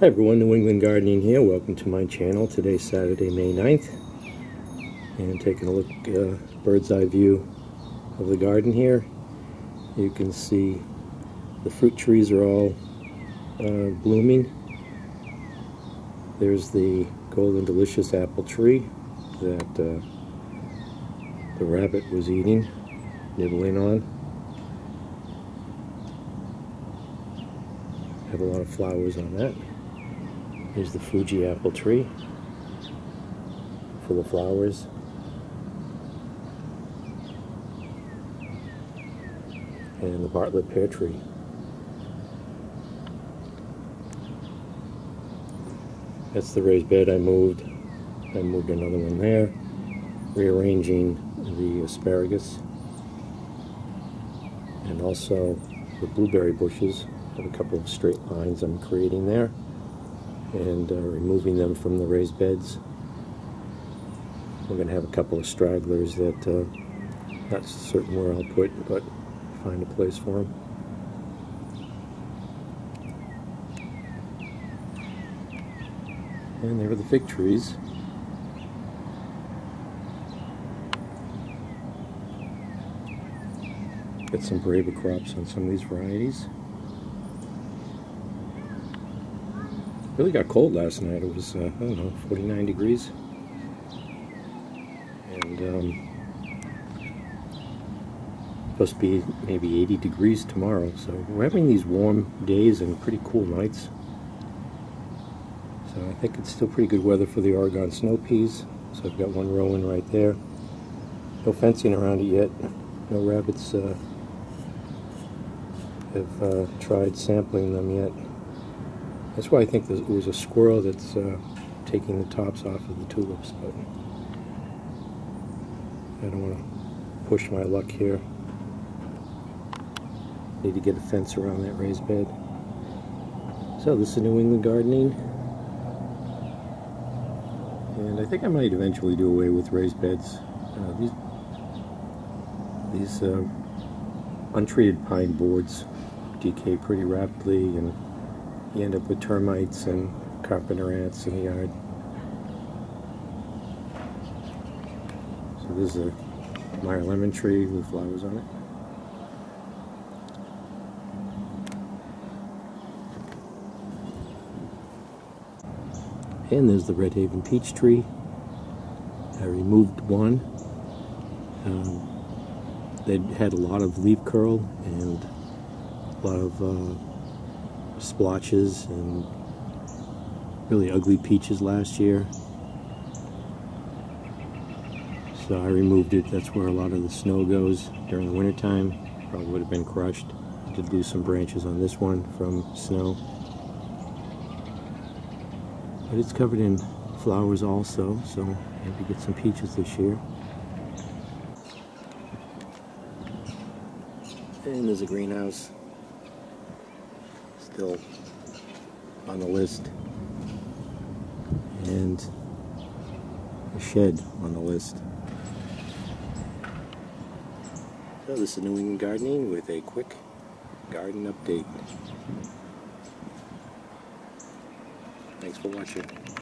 Hi everyone, New England Gardening here. Welcome to my channel. Today's Saturday, May 9th. And taking a look, bird's eye view of the garden here. You can see the fruit trees are all blooming. There's the Golden Delicious apple tree that the rabbit was eating, nibbling on. Have a lot of flowers on that. Here's the Fuji apple tree, full of flowers. And the Bartlett pear tree. That's the raised bed I moved. I moved another one there, rearranging the asparagus. And also the blueberry bushes. I have a couple of straight lines I'm creating there. And removing them from the raised beds. We're going to have a couple of stragglers that not certain where I'll put, but find a place for them. And there are the fig trees. Got some Brava crops on some of these varieties. Really got cold last night. It was, I don't know, 49 degrees. And supposed to be maybe 80 degrees tomorrow. So we're having these warm days and pretty cool nights. So I think it's still pretty good weather for the Oregon snow peas. So I've got one row in right there. No fencing around it yet. No rabbits have tried sampling them yet. That's why I think it was a squirrel that's taking the tops off of the tulips, but I don't want to push my luck here. Need to get a fence around that raised bed. So this is New England Gardening, and I think I might eventually do away with raised beds. These untreated pine boards decay pretty rapidly, and you end up with termites and carpenter ants in the yard. So this is a Meyer lemon tree with flowers on it. And there's the Red Haven peach tree. I removed one. They had a lot of leaf curl and a lot of splotches and really ugly peaches last year. So I removed it. That's where a lot of the snow goes during the wintertime. Probably would have been crushed. I did lose some branches on this one from snow. But it's covered in flowers also, so maybe get some peaches this year. And there's a greenhouse. Still on the list, and a shed on the list. So this is New England Gardening with a quick garden update. Thanks for watching.